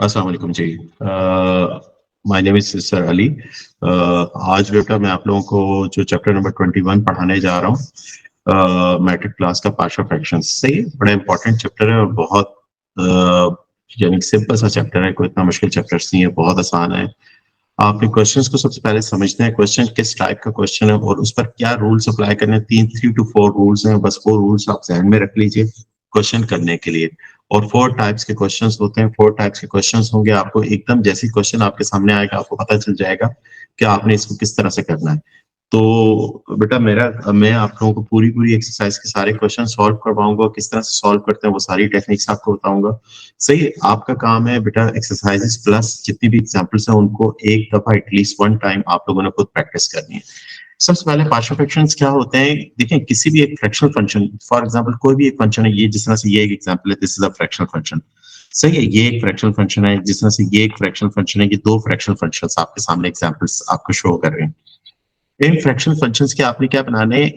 अस्सलाम वालेकुम जी। My name is sir Ali. आज बेटा मैं आप लोगों को जो चैप्टर नंबर 21 पढ़ाने जा रहा हूँ, मैट्रिक क्लास का पार्शियल फ्रैक्शंस। सही, बड़ा इंपॉर्टेंट चैप्टर है और बहुत यानी सिंपल सा चैप्टर है, कोई इतना मुश्किल चैप्टर्स नहीं है, बहुत आसान है। आपने क्वेश्चंस को सबसे पहले समझना है, क्वेश्चन किस टाइप का क्वेश्चन है और उस पर क्या रूल्स अप्लाई करने हैं। 3 to 4 रूल्स हैं, बस 4 रूल्स आप ध्यान में रख लीजिए क्वेश्चन करने के लिए। और 4 टाइप्स के क्वेश्चंस होते हैं, 4 टाइप्स के क्वेश्चंस होंगे। आपको एकदम जैसे क्वेश्चन आपके सामने आएगा आपको पता चल जाएगा कि आपने इसको किस तरह से करना है। तो बेटा मैं आप लोगों को पूरी एक्सरसाइज के सारे क्वेश्चन सॉल्व करवाऊंगा, किस तरह से सॉल्व करते हैं वो सारी टेक्निक्स आपको बताऊंगा। सही है, आपका काम है बेटा एक्सरसाइजेस प्लस जितनी भी एग्जांपल्स हैं उनको एक दफा एटलीस्ट 1 टाइम आप लोगों ने खुद प्रैक्टिस करनी है। सबसे पहले पार्शियल फ्रैक्शंस क्या होते हैं, देखें किसी भी एक फ्रैक्शनल फंक्शन, फॉर एग्जांपल कोई भी एक फंक्शन है, ये जिस तरह से ये एक एग्जांपल है, this is a fractional function. सही है, ये एक फ्रैक्शनल फंक्शन है, जिस तरह से ये एक फ्रैक्शनल फंक्शन है, ये 2 फ्रैक्शनल फंक्शंस आपके सामने एग्जांपल्स आपको शो कर रहे हैं। इन फ्रैक्शनल फंक्शंस के आपने क्या बनाने हैं,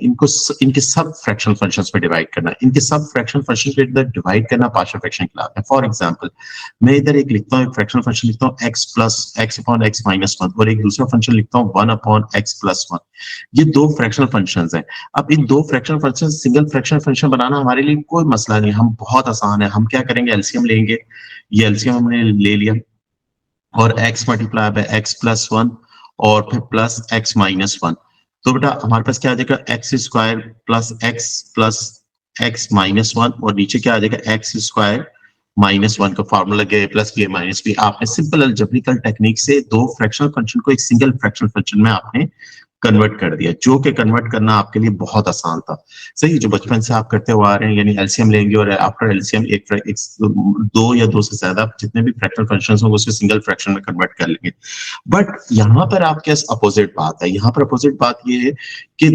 इनके सब फ्रैक्शनल फंक्शंस में डिवाइड करना है। इनके सब फ्रैक्शनल फंक्शन के अंदर डिवाइड करना पार्शियल फ्रैक्शन कहलाता है। फॉर एग्जांपल मैं इधर एक लिखता हूँ, एक फ्रैक्शनल फंक्शन लिखता हूँ x plus x upon x minus 1 और एक दूसरा फंक्शन लिखता हूँ 1 अपॉन x प्लस 1। ये 2 फ्रैक्शनल फंक्शंस हैं। अब इन 2 fractional function, single fractional function बनाना हमारे लिए कोई मसला नहीं, हम बहुत आसान है। हम क्या करेंगे, एलसीएम लेंगे। ये एलसीएम हमने ले लिया और x multiply by x plus 1 और फिर प्लस x माइनस 1। तो बेटा हमारे पास क्या आ जाएगा, x square plus x minus 1 और नीचे क्या आ जाएगा, एक्स स्क्वायर माइनस 1 का फॉर्मूला गया प्लस बी माइनस बी। आपने सिंपल अलजेब्रिकल टेक्निक से 2 फ्रैक्शनल फंक्शन को एक सिंगल फ्रैक्शनल फंक्शन में आपने कन्वर्ट कर दिया, जो कि कन्वर्ट करना आपके लिए बहुत आसान था। सही, जो बचपन से आप करते हुए आ रहे हैं, यानी एलसीएम लेंगे और आफ्टर एलसीएम एक 2 या 2 से ज्यादा जितने भी फ्रैक्शनल फंक्शंस होंगे उसको सिंगल फ्रैक्शन में कन्वर्ट कर लेंगे। बट यहाँ पर आपके अपोजिट बात है, यहाँ पर अपोजिट बात ये है कि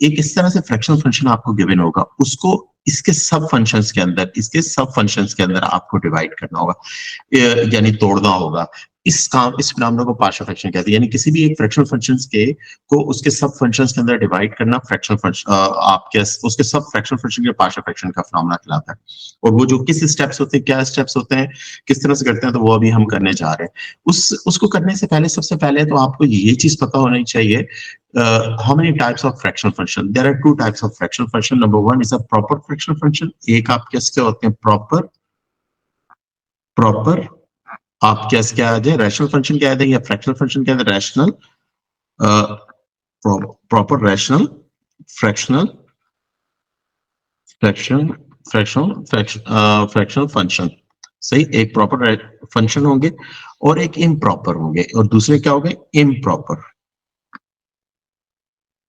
एक इस तरह से फ्रैक्शनल फंक्शन आपको गिवन होगा, उसको इसके सब फंक्शंस के अंदर आपको डिवाइड करना होगा, यानी तोड़ना होगा। इस फिनोमेनन को पार्शियल फ्रैक्शन कहते हैं, यानी किसी भी एक फ्रैक्शनल फंक्शंस को उसके सब फंक्शंस के अंदर डिवाइड करना फ्रैक्शनल फंक्शन आपके उसके सब फ्रैक्शनल फंक्शन के पार्शियल फ्रैक्शन का फिनोमेनन कहलाता है। और वो जो किस स्टेप्स होते हैं, क्या स्टेप्स होते हैं, किस तरह से करते हैं, तो वो अभी हम करने जा रहे हैं। उसको करने से पहले सबसे पहले तो आपको ये चीज पता होनी चाहिए, how many types of fractional function? There are 2 types of fractional function. Number 1 is a proper fractional function. एक आपके इसके होते हैं प्रॉपर आप क्या आ जाए, रैशनल फंक्शन क्या है या फ्रैक्शनल फंक्शन क्या है, rational proper rational fractional function. सही, एक प्रॉपर फंक्शन होंगे और एक इम्प्रॉपर होंगे और दूसरे क्या होंगे,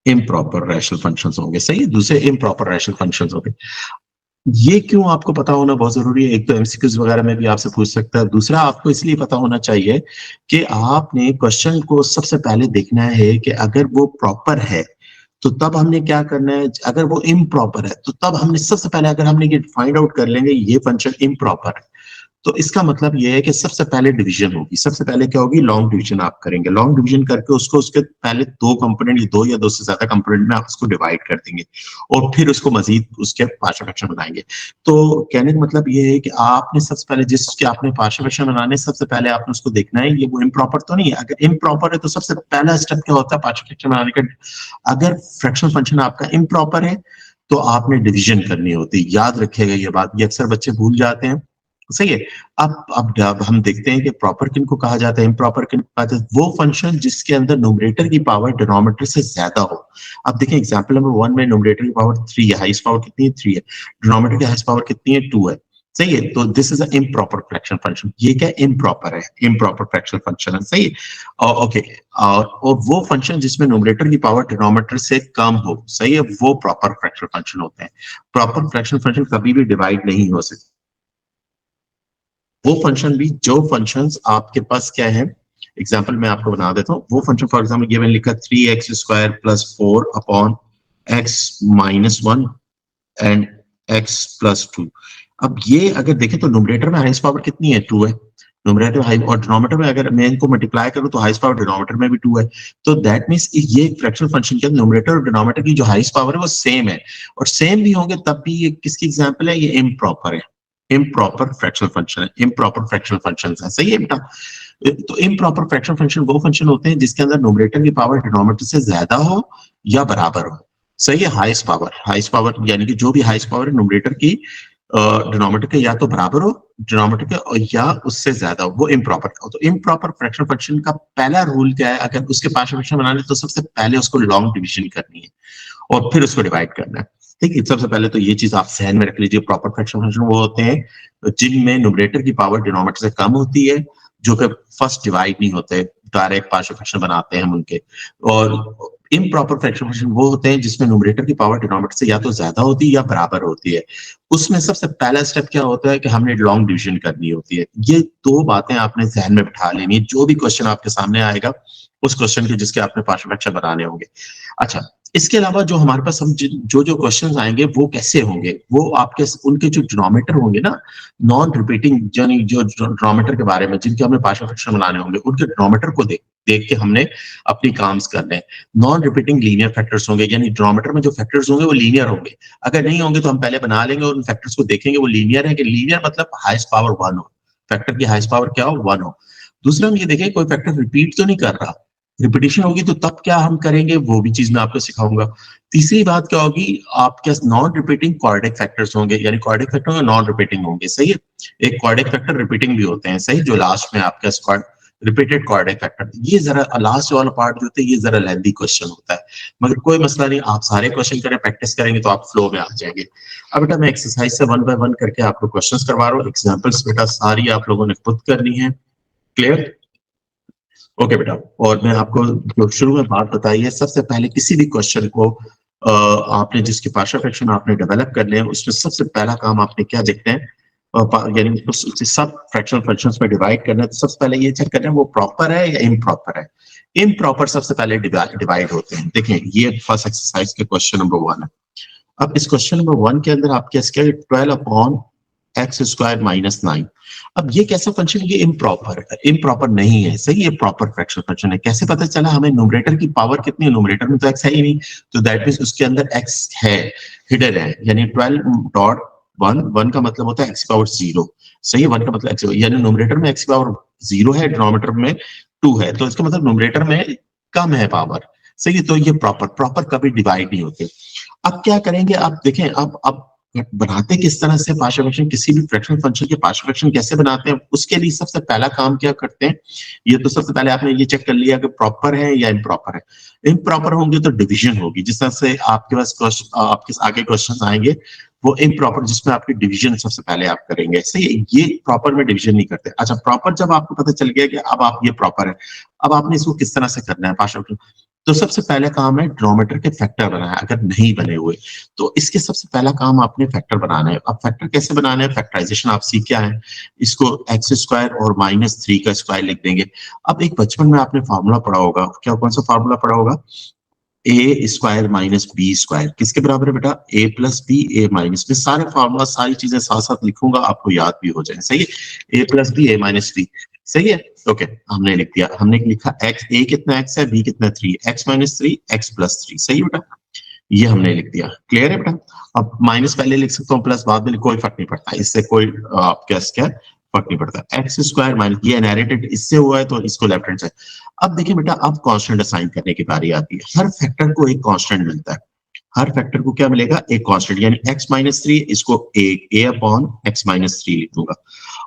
इम्प्रॉपर रैशनल फंक्शंस होंगे। सही, दूसरे इम्प्रॉपर रैशनल फंक्शंस होंगे। ये क्यों आपको पता होना बहुत जरूरी है, एक तो एमसीक्यूज वगैरह में भी आपसे पूछ सकता है, दूसरा आपको इसलिए पता होना चाहिए कि आपने क्वेश्चन को सबसे पहले देखना है कि अगर वो प्रॉपर है तो तब हमने क्या करना है, अगर वो इम्प्रॉपर है तो तब हमने सबसे पहले, अगर हमने ये फाइंड आउट कर लेंगे ये फंक्शन इम्प्रॉपर है, तो इसका मतलब ये है कि सबसे पहले डिवीजन होगी। सबसे पहले क्या होगी, लॉन्ग डिवीजन आप करेंगे। लॉन्ग डिवीजन करके उसको उसके पहले 2 कंपोनेंट, 2 या 2 से ज्यादा कंपोनेंट में आप उसको डिवाइड कर देंगे और फिर उसको मजीद उसके पार्शियल फ्रैक्शन बनाएंगे। तो कहने का मतलब ये है कि आपने सबसे पहले जिसके आपने पार्शियल फ्रैक्शन बनाने, सबसे पहले आपने उसको देखना है ये वो इम्प्रॉपर तो नहीं है। अगर इम्प्रॉपर है तो सबसे पहला स्टेप क्या होता है पार्शियल फ्रैक्शन बनाने का, अगर फ्रैक्शनल फंक्शन आपका इम्प्रॉपर है तो आपने डिवीजन करनी होती है। याद रखिएगा ये बात, ये अक्सर बच्चे भूल जाते हैं। सही है, अब हम देखते हैं कि प्रॉपर किनको कहा जाता है, इम्प्रॉपर किनको कहा जाता है, वो फंक्शन जिसके अंदर न्यूमरेटर की पावर डिनोमिनेटर से ज्यादा हो। अब देखें एग्जांपल नंबर 1 में न्यूमरेटर की पावर 3 है, हाईएस्ट पावर कितनी है 3 है, डिनोमिनेटर की हाईएस्ट पावर कितनी है 2 है। सही है, तो this is a improper fraction function. ये क्या इम्प्रॉपर है, इम्प्रॉपर फ्रैक्शन फंक्शन है। सही है, ओके। और वो फंक्शन जिसमें न्यूमरेटर की पावर डिनोमिनेटर से कम हो, सही है, वो प्रॉपर फ्रैक्शन फंक्शन होते हैं। प्रॉपर फ्रैक्शन फंक्शन कभी भी डिवाइड नहीं हो सकते। वो फंक्शन भी जो फंक्शंस आपके पास क्या है, एग्जांपल मैं आपको बना देता हूँ। वो फंक्शन फॉर एग्जांपल ये मैंने लिखा 3x square plus 4 upon x minus 1 and x plus 2। अब ये अगर देखें तो न्यूमरेटर में हाईएस्ट पावर कितनी है, 2 है। न्यूमरेटर हाई और डिनोमिनेटर में अगर मैं इनको मल्टीप्लाई करूं तो हाईएस्ट पावर डिनोमिनेटर में भी 2 है। तो दैट मींस ये फ्रैक्शनल फंक्शन के न्यूमरेटर और डिनोमिनेटर की जो हाईएस्ट पावर है वो सेम है, और सेम भी होंगे तब भी ये किसकी एग्जांपल है, ये इम्प्रॉपर है। इम्प्रॉपर फ्रैक्शनल फंक्शन है, इम्प्रॉपर फ्रैक्शनल फंक्शन है, सही है बेटा। तो इम्प्रॉपर फ्रैक्शनल फंक्शन वो फंक्शन होते हैं जिसके अंदर न्यूमरेटर की पावर डिनोमिनेटर से ज्यादा हो या बराबर हो, सही है। हाईएस्ट पावर यानी कि जो भी हाईएस्ट पावर है न्यूमरेटर की डिनोमिनेटर के या तो बराबर हो डिनोमिनेटर के, और या उससे ज्यादा हो, वो इम्प्रॉपर हो। तो इम्प्रॉपर फ्रैक्शनल फंक्शन का पहला रूल क्या है, अगर उसके पार्शियल फ्रैक्शन बनाने तो सबसे पहले उसको लॉन्ग डिवीजन करनी है और फिर उसको डिवाइड करना है, ठीक है। सबसे पहले तो ये चीज आप ध्यान में रख लीजिए, प्रॉपर फ्रैक्शनल फंक्शन वो होते हैं जिनमें न्यूमरेटर की पावर डिनोमिनेटर से कम होती है, जो कि फर्स्ट डिवाइड नहीं होते, डायरेक्ट पार्शियल फ्रैक्शन बनाते हैं हम उनके। और इम्प्रॉपर फ्रैक्शनल फंक्शन वो होते हैं जिसमें न्यूमरेटर की पावर डिनोमिनेटर से या तो ज्यादा होती है या बराबर होती है। उसमें सबसे पहला स्टेप क्या होता है कि हमने लॉन्ग डिवीजन करनी होती है। ये दो बातें आपने ध्यान में बिठा लेनी है, जो भी क्वेश्चन आपके सामने आएगा उस क्वेश्चन के जिसके आपने पार्शियल फ्रैक्शन बनाने होंगे। अच्छा, इसके अलावा जो हमारे पास हम जो जो क्वेश्चंस आएंगे वो कैसे होंगे, वो आपके उनके जो डिनोमिनेटर होंगे ना, नॉन रिपीटिंग यानी जो डिनोमिनेटर के बारे में जिनके हमने पार्शियल फ्रैक्शन बनाने होंगे, उनके डिनोमिनेटर को देख के हमने अपनी काम्स करने हैं। नॉन रिपीटिंग लीनियर फैक्टर्स होंगे, यानी डिनोमिनेटर में जो फैक्टर्स होंगे वो लीनियर होंगे। अगर नहीं होंगे तो हम पहले बना लेंगे और उन फैक्टर्स को देखेंगे वो लीनियर है कि लीनियर, मतलब हाईएस्ट पावर 1 हो, फैक्टर की हाईएस्ट पावर क्या हो, 1 हो। दूसरा हम ये देखें कोई फैक्टर रिपीट तो नहीं कर रहा, रिपीटिशन होगी तो तब क्या हम करेंगे, वो भी चीज मैं आपको सिखाऊंगा। तीसरी बात क्या होगी, आपके नॉन रिपीटिंग क्वाड्रेटिक फैक्टर्स होंगे, यानी क्वाड्रेटिक फैक्टर होंगे नॉन रिपीटिंग होंगे, सही है। एक क्वाड्रेटिक फैक्टर रिपीटिंग भी होते हैं, सही, जो लास्ट में आपका स्क्वाड रिपीटेड क्वाड्रेटिक फैक्टर। ये जरा लास्ट वाला पार्ट जो होता है ये जरा लेंथी क्वेश्चन होता है, मगर कोई मसला नहीं, आप सारे क्वेश्चन करें, प्रैक्टिस करेंगे तो आप फ्लो में आ जाएंगे। अब बेटा मैं एक्सरसाइज से 1 बाय 1 करके आपको क्वेश्चंस करवा रहा हूँ, एग्जांपल्स बेटा सारी आप लोगों ने खुद करनी है, क्लियर। ओके बेटा, और मैं आपको जो शुरू में बात बताई है, सबसे पहले किसी भी क्वेश्चन को आपने जिसके पार्शियल फ्रैक्शन आपने डेवलप करने हैं, उसमें सबसे पहला काम आपने क्या देखना है, यानी उसको सब फ्रैक्शनल फंक्शंस में डिवाइड करना है। तो सबसे पहले ये चेक करना है वो प्रॉपर है या इम्प्रॉपर है। इम्प्रॉपर सबसे पहले डिवाइड होते हैं। देखें ये फर्स्ट एक्सरसाइज के क्वेश्चन नंबर 1 है। अब इस क्वेश्चन नंबर 1 के अंदर आप क्या 12/(x²-9). अब ये कैसा फंक्शन, ये इम्प्रॉपर नहीं है, सही, ये प्रॉपर फ्रैक्शनल फंक्शन है। कैसे पता चला, हमें न्यूमरेटर की पावर कितनी है, न्यूमरेटर में तो x है ही नहीं, तो दैट मींस उसके अंदर x है, हिडन है, यानी 12.1 का मतलब होता है x पावर 0, सही है। 1 का मतलब x, यानी न्यूमरेटर में x पावर 0 है, डिनोमिनेटर में 2 है, तो इसका मतलब न्यूमरेटर में कम है पावर, सही है। तो ये प्रॉपर कभी डिवाइड नहीं होते। अब क्या करेंगे, आप देखें, अब बनाते किस तरह से पार्शियल फ्रैक्शन, किसी भी फ्रैक्शनल फंक्शन के पार्शियल फ्रैक्शन कैसे बनाते हैं, उसके लिए सबसे पहला काम क्या करते हैं, ये तो सबसे पहले आपने ये चेक कर लिया कि प्रॉपर है या इम्प्रॉपर है। इम्प्रॉपर होंगे तो डिवीजन होगी, जिस तरह से आपके पास आपके आगे क्वेश्चन आएंगे वो इम्प्रॉपर, जिसमें आपकी डिवीजन सबसे पहले आप करेंगे, सही है। ये प्रॉपर में डिवीजन नहीं करते। अच्छा, प्रॉपर जब आपको पता चल गया कि अब आप ये प्रॉपर है, अब आपने इसको किस तरह से करना है पार्शियल, तो सबसे पहले काम है डिनोमिनेटर के फैक्टर बनाना है, अगर नहीं बने हुए तो इसके सबसे पहला काम आपने फैक्टर बनाना है। अब फैक्टर कैसे बनाना है, फैक्टराइजेशन आप सीख क्या है, इसको x² और -3 का स्क्वायर लिख देंगे। अब एक बचपन में आपने फार्मूला पढ़ा होगा, क्या कौन सा फार्मूला पढ़ा होगा, a² - b², किसके बराबर है बेटा, a + b a - b। सारे फार्मूला सारी चीजें साथ साथ लिखूंगा, आपको याद भी हो जाए, सही है। a + b a - b, सही है। ओके, हमने लिख दिया, हमने लिखा x, a कितना x है, b कितना 3, x - 3 x + 3, सही है बेटा, ये हमने लिख दिया, क्लियर है बेटा। अब माइनस पहले लिख सकता हूँ, प्लस बाद में, कोई फर्क नहीं पड़ता, इससे कोई क्या फर्क नहीं पड़ता। x² - ये इनहेरिटेड इससे हुआ है तो इसको लेफ्ट हैंड साइड। अब देखिए बेटा, अब कांस्टेंट असाइन करने की बारी आती है। हर फैक्टर को एक कांस्टेंट मिलता है, हर फैक्टर को क्या मिलेगा, एक कांस्टेंट, यानी x - 3 इसको a/x - 3 लिख दूंगा,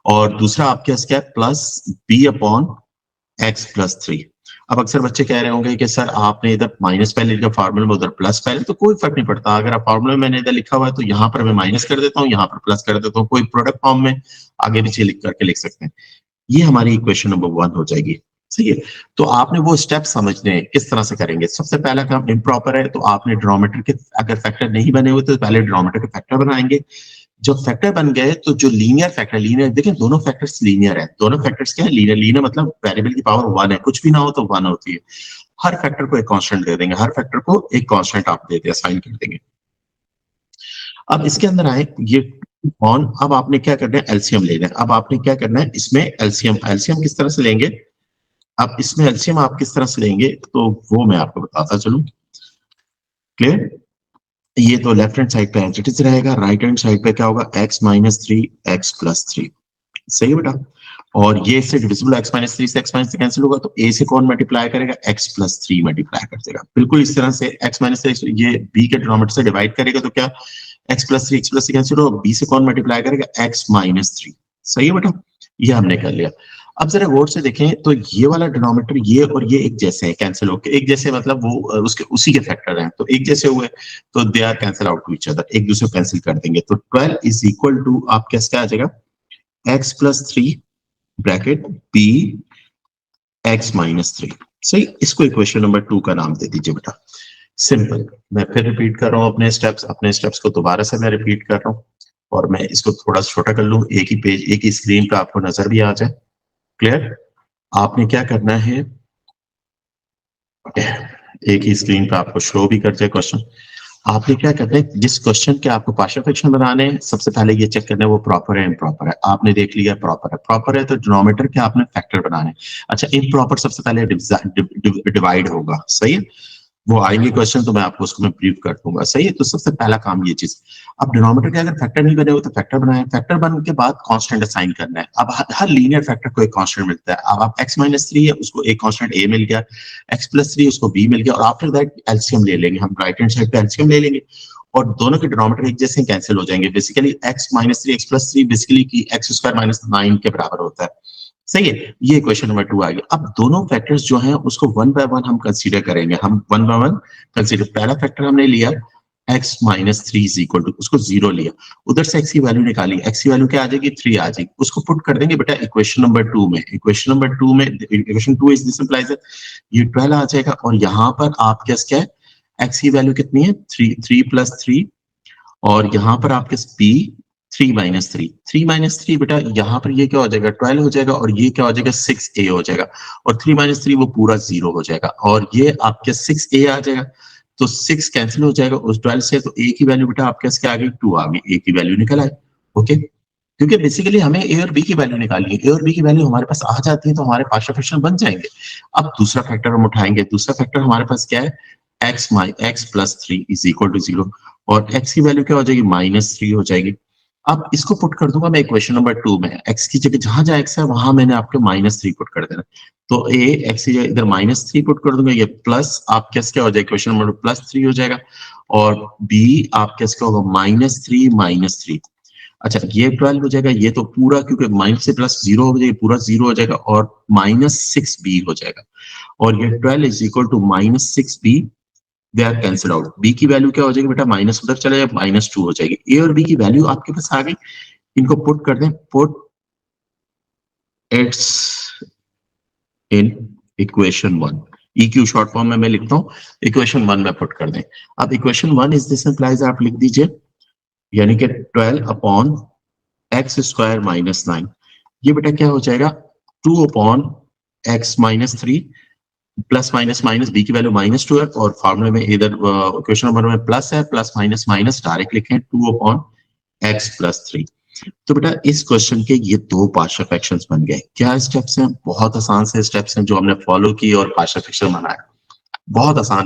और दूसरा आपके पास क्या है, प्लस b/x + 3। अब अक्सर बच्चे कह रहे होंगे कि सर आपने इधर माइनस पहले लिखा फार्मूला में, उधर प्लस पहले, तो कोई फर्क नहीं पड़ता। अगर आप फार्मूला में मैंने इधर लिखा हुआ है तो यहाँ पर मैं माइनस कर देता हूँ, यहाँ पर प्लस कर देता हूँ, कोई प्रोडक्ट फॉर्म में आगे पीछे लिख करके लिख सकते हैं। ये हमारी इक्वेशन नंबर 1 हो जाएगी, सही है। तो आपने वो स्टेप समझने हैं किस तरह से करेंगे। सबसे पहला काम इम्प्रॉपर है, तो आपने डिनोमिनेटर के अगर फैक्टर नहीं बने हुए तो पहले डिनोमिनेटर के फैक्टर बनाएंगे। जब फैक्टर बन गए तो जो लीनियर फैक्टर, लीनियर देखिए दोनों फैक्टर्स लीनियर है, दोनों फैक्टर्स क्या है, लीनियर। लीनियर मतलब वेरिएबल की पावर 1 है, कुछ भी ना हो तो 1 होती है। हर फैक्टर को एक कांस्टेंट दे देंगे, हर फैक्टर को एक कांस्टेंट आप देते असाइन कर देंगे। अब इसके अंदर आए ये ऑन, अब आपने क्या करना है, एलसीएम लेना है। अब आपने क्या करना है, इसमें एलसीएम किस तरह से लेंगे, अब इसमें एलसीएम आप किस तरह से लेंगे तो वो मैं आपको बताता चलूं, क्लियर। ये तो लेफ्ट हैंड साइड पे एज इट इज रहेगा, राइट हैंड साइड पे क्या होगा, x माइनस 3 x प्लस 3। सही है बेटा। और ये इससे डिविजिबल x माइनस 3 से x माइनस 3 कैंसिल होगा, तो a से कौन मल्टीप्लाई करेगा, x प्लस 3 मल्टीप्लाई कर देगा। बिल्कुल इस तरह से x माइनस 3 ये b के डिनोमिनेटर से डिवाइड करेगा तो क्या x प्लस 3 कैंसिल होगा, b से कौन मल्टीप्लाई करेगा, x माइनस 3। सही है बेटा, ये हमने कर लिया। अब जरा गौर से देखें तो ये वाला डिनोमिनेटर ये और ये एक जैसे हैं, कैंसिल होकर एक जैसे मतलब वो उसके उसी के फैक्टर हैं, तो एक जैसे हुए तो they are cancel out to each other, एक दूसरे को कैंसिल कर देंगे। तो 12 इज इक्वल टू आप कैसे आ जाएगा, x plus 3 bracket b x minus 3। सही, इसको इक्वेशन नंबर 2 का नाम दे दीजिए बेटा। सिंपल। मैं फिर रिपीट कर रहा हूँ अपने स्टेप्स को दोबारा से मैं रिपीट कर रहा हूँ, और मैं इसको थोड़ा छोटा कर लूँ, एक ही पेज एक ही स्क्रीन पे आपको नजर भी आ जाए। क्लियर। आपने क्या करना है, एक ही स्क्रीन पे आपको शो भी कर जाए क्वेश्चन। आपने क्या करना है, जिस क्वेश्चन के आपको पार्शियल फ्रैक्शन बनाने हैं, सबसे पहले ये चेक करना है वो प्रॉपर है इम्प्रॉपर है। आपने देख लिया प्रॉपर है तो डिनोमिनेटर के आपने फैक्टर बनाने। अच्छा, इम्प्रॉपर सबसे पहले डिवाइड होगा। सही है, वो आएंगे क्वेश्चन तो मैं आपको उसको मैं ब्रीफ कर दूंगा। सही है, तो सबसे पहला काम ये चीज। अब डिनोमिनेटर के अगर फैक्टर नहीं बने हो तो फैक्टर बनाए, फैक्टर बनने के बाद कांस्टेंट असाइन करना है। अब हर लीनियर फैक्टर को एक कांस्टेंट मिलता है। अब आप x माइनस 3 है उसको एक कांस्टेंट a मिल गया, x प्लस 3 उसको b मिल गया, और आफ्टर दैट एलसीएम ले लेंगे हम, राइट हैंड साइड पे एलसीएम ले लेंगे और दोनों के डिनोमिनेटर एक जैसे कैंसिल हो जाएंगे। Basically x minus 3 x plus 3 basically की x स्क्वायर माइनस 9 के बराबर होता है। सही है, ये क्वेश्चन नंबर 2 आ गया। अब दोनों फैक्टर्स जो हैं उसको वन बाय वन हम कंसीडर करेंगे, हम वन बाय वन कंसीडर। पहला फैक्टर हमने लिया x minus 3 is equal to, उसको 0 लिया, उधर से x की वैल्यू निकाली, x की वैल्यू क्या आ जाएगी, 3 आ जाएगी, उसको पुट कर देंगे बेटा इक्वेशन नंबर 2 में। इक्वेशन 2 इज दिस इंप्लाइज ये 12 आ जाएगा, और यहाँ पर आपके पास क्या है, x की वैल्यू कितनी है, 3 प्लस 3, और यहाँ पर आपके p 3 माइनस 3 बेटा, यहाँ पर ये क्या हो जाएगा 12 हो जाएगा, और ये क्या हो जाएगा 6a हो जाएगा, और 3 माइनस 3 वो पूरा 0 हो जाएगा, और ये आपके 6a आ जाएगा। तो 6 कैंसिल हो जाएगा उस 12 से, तो a की वैल्यू बेटा आपके क्या आ गई, 2 आ गई, a की वैल्यू निकल आए। ओके, क्योंकि बेसिकली हमें a और b की वैल्यू निकालनी है, a और b की वैल्यू हमारे पास आ जाती है तो हमारे पार्शियल फ्रैक्शन बन जाएंगे। अब दूसरा फैक्टर हम उठाएंगे, दूसरा फैक्टर हमारे पास क्या है, x plus 3 is equal to 0, और x की वैल्यू क्या हो जाएगी, माइनस 3 हो जाएगी। अब इसको पुट कर दूंगा मैं इक्वेशन नंबर 2 में, x की जगह जहां जहां x है वहां मैंने आपके माइनस 3 पुट कर देना। तो a x की जगह इधर माइनस 3 पुट कर दूंगा, ये प्लस आप क्या हो जाएगा, इक्वेशन नंबर प्लस 3 हो जाएगा, और b आप क्या होगा, माइनस 3। अच्छा, ये 12 हो जाएगा, ये तो पूरा क्योंकि माइनस से प्लस 0 हो जाएगा, पूरा 0 हो जाएगा, और माइनस 6b हो जाएगा, और ये 12 is equal to minus 6b, they are cancel out. B की वैल्यू क्या हो जाएगी बेटा, माइनस उधर चले जाए, माइनस 2 हो जाएगी। ए और बी की वैल्यू आपके पास आ गई, इनको पुट कर दें, put it's in equation 1, E Q short form में मैं लिखता हूँ, इक्वेशन 1 में पुट कर दें। अब इक्वेशन 1 इज दिस इंप्लाइज, आप लिख दीजिए, यानी कि 12 अपॉन एक्स स्क्वायर माइनस 9, ये बेटा क्या हो जाएगा, 2 upon X minus 3, plus minus minus, B की वैल्यू माइनस 2 है, और फॉर्मूले में इधर क्वेश्चन नंबर में प्लस है, प्लस माइनस माइनस डायरेक्ट लिखें, 2 अपॉन एक्स प्लस 3। तो बेटा इस क्वेश्चन के ये दो पार्शियल फ्रैक्शंस बन गए। क्या स्टेप्स हैं, बहुत आसान से स्टेप्स हैं जो हमने फॉलो किए और पार्शियल फ्रैक्शन बनाया, बहुत आसान